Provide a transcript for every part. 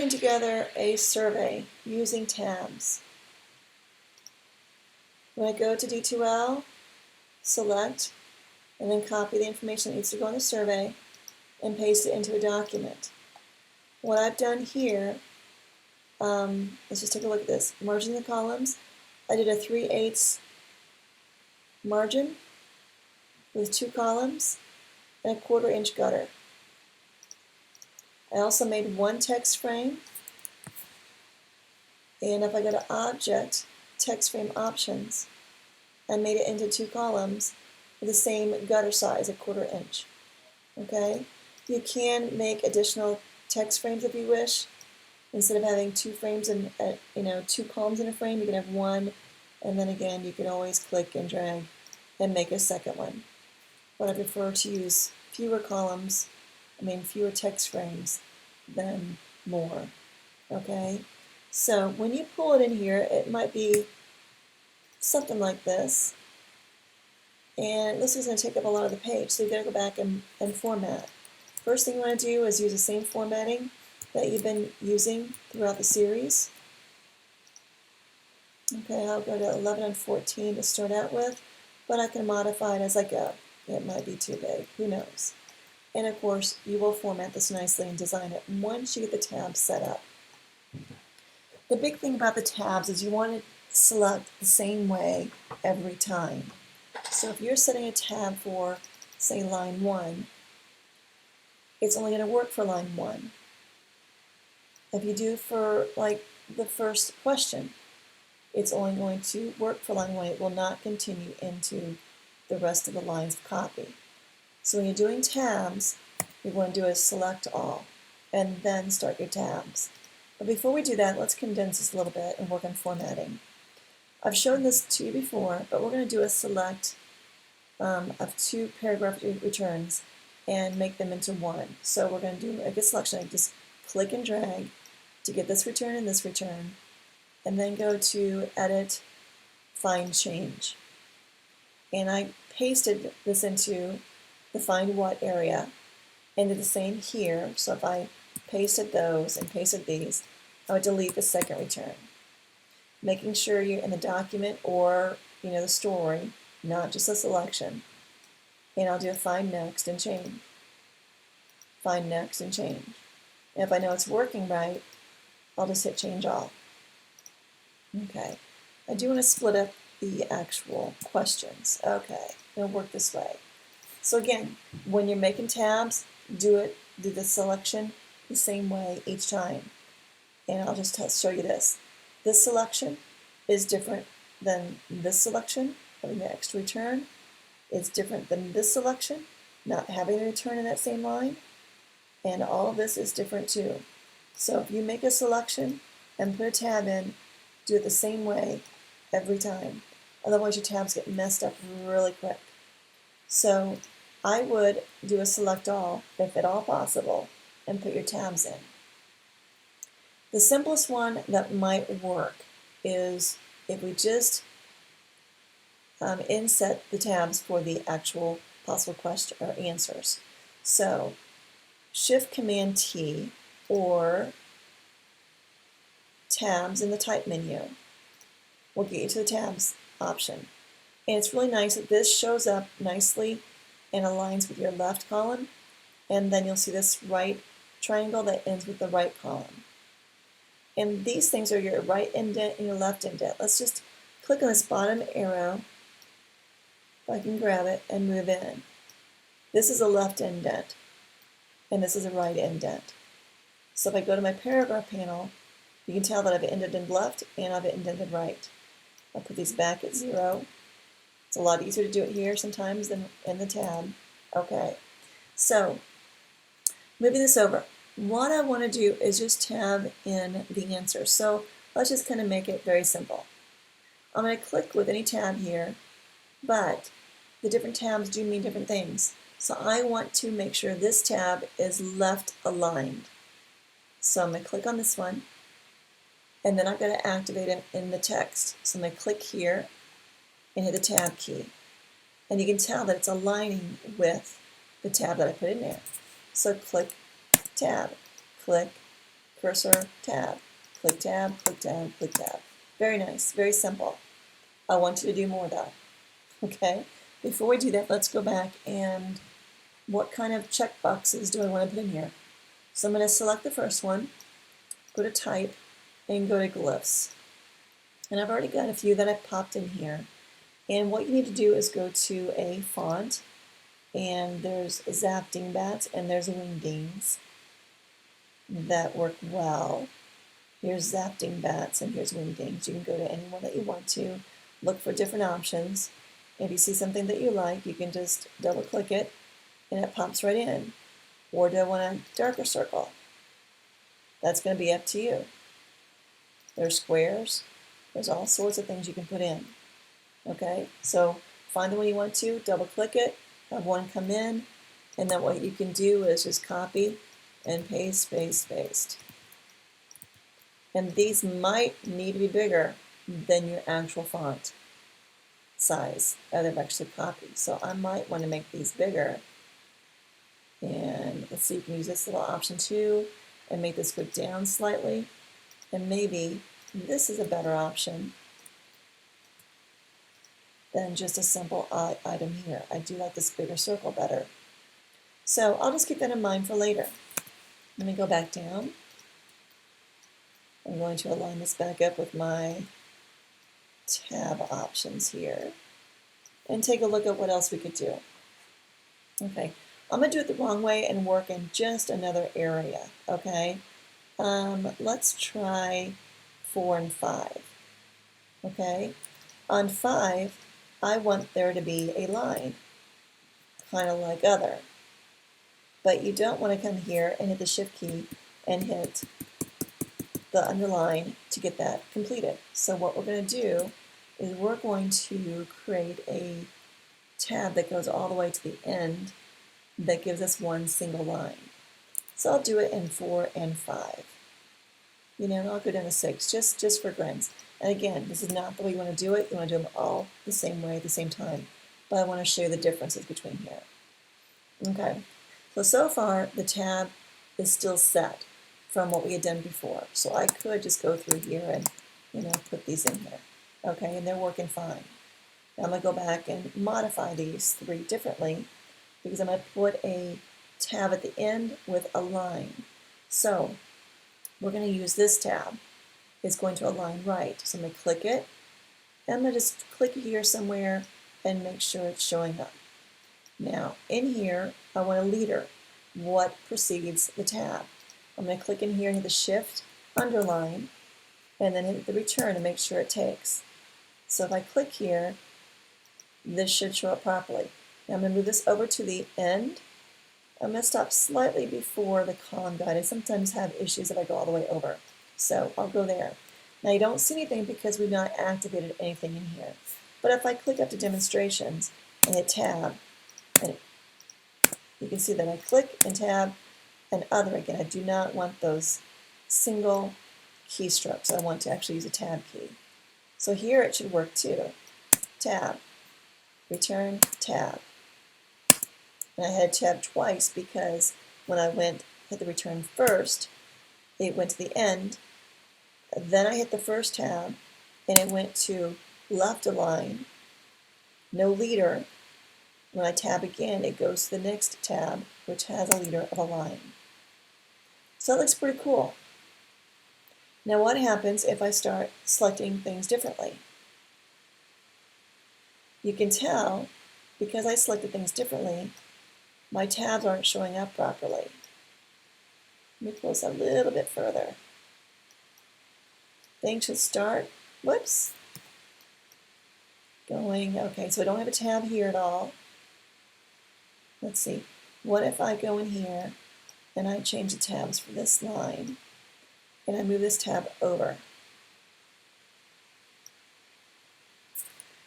putting together a survey using tabs. When I go to D2L, select, and then copy the information that needs to go in the survey and paste it into a document. What I've done here, let's just take a look at this. Margin the columns. I did a 3/8 margin with 2 columns and a 1/4 inch gutter. I also made 1 text frame, and if I go to Object, Text Frame Options, I made it into 2 columns with the same gutter size, a 1/4 inch. Okay? You can make additional text frames if you wish. Instead of having 2 frames and 2 columns in a frame, you can have 1, and then again you can always click and drag and make a second one. But I prefer to use fewer text frames than more. Okay? So when you pull it in here, it might be something like this. And this is going to take up a lot of the page, so you've got to go back and format. First thing you want to do is use the same formatting that you've been using throughout the series. Okay, I'll go to 11 and 14 to start out with, but I can modify it as I go. It might be too big, who knows. And of course, you will format this nicely and design it once you get the tabs set up. The big thing about the tabs is you want to select the same way every time. So if you're setting a tab for, say, line 1, it's only going to work for line 1. If you do for, like, the first question, it's only going to work for line 1. It will not continue into the rest of the lines of copy. So when you're doing tabs, you want to do a select all, and then start your tabs. But before we do that, let's condense this a little bit and work on formatting. I've shown this to you before, but we're going to do a select of 2 paragraph returns and make them into 1. So we're going to do a get selection. I just click and drag to get this return and this return, and then go to Edit, Find Change. And I pasted this into the Find What area, and did the same here. So if I pasted those and pasted these, I would delete the second return. Making sure you're in the document or the story, not just a selection. And I'll do a Find Next and Change. Find Next and Change. And if I know it's working right, I'll just hit Change All. Okay. I do want to split up the actual questions. Okay. It'll work this way. So again, when you're making tabs, do the selection the same way each time. And I'll just show you this. This selection is different than this selection, having the extra return. It's different than this selection, not having a return in that same line. And all of this is different too. So if you make a selection and put a tab in, do it the same way every time. Otherwise your tabs get messed up really quick. So I would do a select all, if at all possible, and put your tabs in. The simplest one that might work is if we just inset the tabs for the actual possible question or answers. So Shift-Command-T or tabs in the type menu will get you to the tabs option. And it's really nice that this shows up nicely and aligns with your left column, and then you'll see this right triangle that ends with the right column. And these things are your right indent and your left indent. Let's just click on this bottom arrow, if I can grab it, and move in. This is a left indent, and this is a right indent. So if I go to my paragraph panel, you can tell that I've indented left and I've indented right. I'll put these back at 0. It's a lot easier to do it here sometimes than in the tab. Okay, so moving this over. What I want to do is just tab in the answer. So let's just kind of make it very simple. I'm going to click with any tab here, but the different tabs do mean different things. So I want to make sure this tab is left aligned. So I'm going to click on this one, and then I'm going to activate it in the text. So I'm going to click here and hit the tab key. And you can tell that it's aligning with the tab that I put in there. So click, tab, click, cursor, tab, click tab, click tab, click tab. Very nice, very simple. I want you to do more though, okay? Before we do that, let's go back and what kind of checkboxes do I want to put in here? So I'm going to select the first one, go to type, and go to glyphs. And I've already got a few that I've popped in here. And what you need to do is go to a font, and there's Zap Dingbats and there's Wingdings that work well. Here's Zap Dingbats and here's Wingdings. You can go to any one that you want to, look for different options. If you see something that you like, you can just double click it and it pops right in. Or do I want a darker circle? That's going to be up to you. There's squares. There's all sorts of things you can put in. Okay, so find the one you want to, double click it, have one come in, and then what you can do is just copy and paste, paste, paste. And these might need to be bigger than your actual font size that I've actually copied. So I might want to make these bigger. And let's see, you can use this little option too and make this go down slightly. And maybe this is a better option than just a simple item here. I do like this bigger circle better. So I'll just keep that in mind for later. Let me go back down. I'm going to align this back up with my tab options here and take a look at what else we could do. Okay, I'm going to do it the wrong way and work in just another area, okay? Let's try 4 and 5, okay? On 5, I want there to be a line, kind of like other. But you don't want to come here and hit the Shift key and hit the underline to get that completed. So what we're going to do is we're going to create a tab that goes all the way to the end that gives us one single line. So I'll do it in 4 and 5. You know, and I'll go down to 6 just for grins. And again, this is not the way you want to do it. You want to do them all the same way at the same time. But I want to show you the differences between here. Okay, so far the tab is still set from what we had done before. So I could just go through here and, you know, put these in here. Okay, and they're working fine. Now I'm going to go back and modify these 3 differently because I'm going to put a tab at the end with a line. So we're going to use this tab. It's going to align right. So I'm going to click it, and I'm going to just click here somewhere and make sure it's showing up. Now, in here, I want a leader. What precedes the tab? I'm going to click in here and hit the Shift, underline, and then hit the return to make sure it takes. So if I click here, this should show up properly. Now I'm going to move this over to the end. I'm going to stop slightly before the column guide. I sometimes have issues if I go all the way over. So I'll go there. Now you don't see anything because we've not activated anything in here. But if I click up to demonstrations and hit tab, and you can see that I click and tab and other again. I do not want those single keystrokes. I want to actually use a tab key. So here it should work too. Tab, return, tab. And I had tab twice because when I hit the return first, it went to the end. Then I hit the first tab and it went to left align, no leader. When I tab again, it goes to the next tab, which has a leader of a line. So that looks pretty cool. Now what happens if I start selecting things differently? You can tell, because I selected things differently, my tabs aren't showing up properly. Let me close a little bit further. Things should start, whoops, going, okay, so I don't have a tab here at all. Let's see, what if I go in here and I change the tabs for this line and I move this tab over?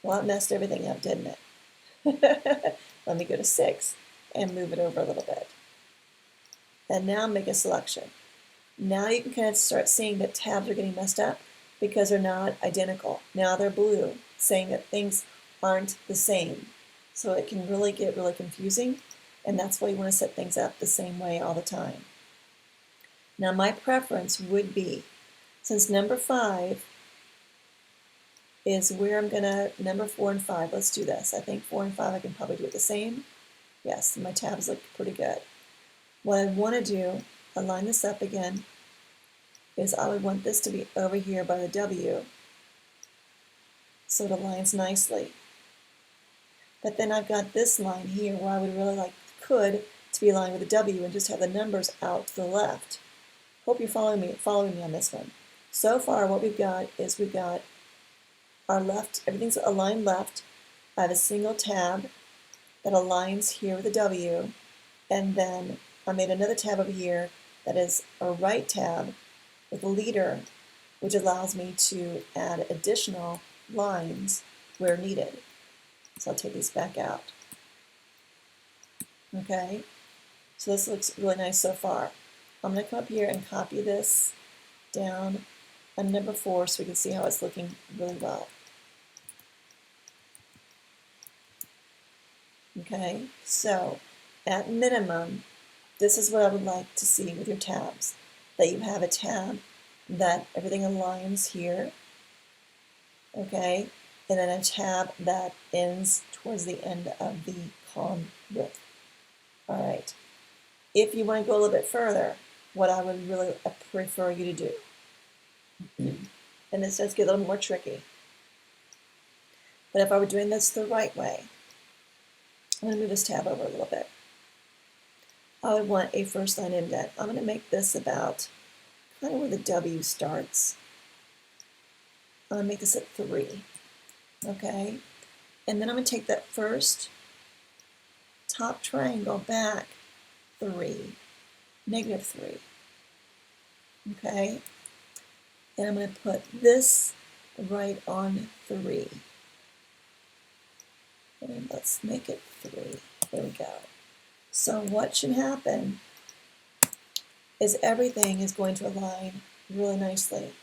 Well, it messed everything up, didn't it? Let me go to 6 and move it over a little bit. And now make a selection. Now you can kind of start seeing that tabs are getting messed up because they're not identical. Now they're blue, saying that things aren't the same. So it can really get really confusing, and that's why you want to set things up the same way all the time. Now my preference would be, since number 5 is where I'm gonna, number 4 and 5, let's do this. I think 4 and 5 I can probably do it the same. Yes, my tabs look pretty good. What I want to do, align this up again, is I would want this to be over here by the W, so it aligns nicely. But then I've got this line here where I would really like, to be aligned with the W and just have the numbers out to the left. Hope you're following me on this one. So far what we've got is we've got our left, everything's aligned left. I have a single tab that aligns here with the W, and then I made another tab over here that is a right tab with a leader, which allows me to add additional lines where needed. So I'll take these back out. Okay, so this looks really nice so far. I'm going to come up here and copy this down on number 4 so we can see how it's looking really well. Okay, so at minimum, this is what I would like to see with your tabs, that you have a tab that everything aligns here, okay, and then a tab that ends towards the end of the column width. All right, if you want to go a little bit further, what I would really prefer you to do, and this does get a little more tricky, but if I were doing this the right way, I'm going to move this tab over a little bit. I would want a first line indent. I'm going to make this about kind of where the W starts. I'm going to make this at 3, okay? And then I'm going to take that first top triangle back 3, -3, okay? And I'm going to put this right on 3. And let's make it 3. There we go. So what should happen is everything is going to align really nicely.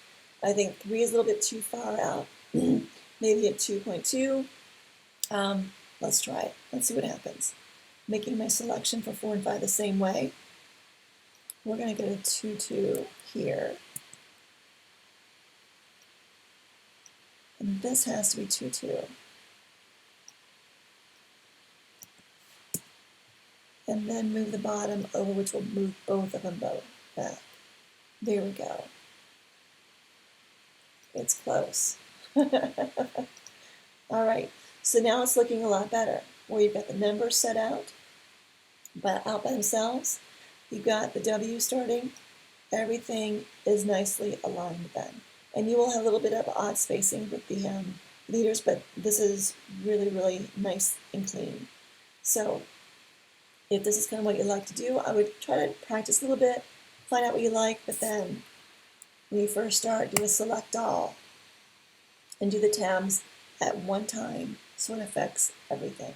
I think 3 is a little bit too far out. Maybe at 2.2. Let's try it. Let's see what happens. Making my selection for 4 and 5 the same way. We're going to get a 2.2 here. And this has to be 2.2. And then move the bottom over, which will move both of them back. There we go. It's close. All right, so now it's looking a lot better, where you've got the numbers set out by themselves. You've got the W starting. Everything is nicely aligned then. And you will have a little bit of odd spacing with the leaders, but this is really, really nice and clean. So if this is kind of what you like to do, I would try to practice a little bit, find out what you like, but then when you first start, do a select all and do the tabs at one time so it affects everything.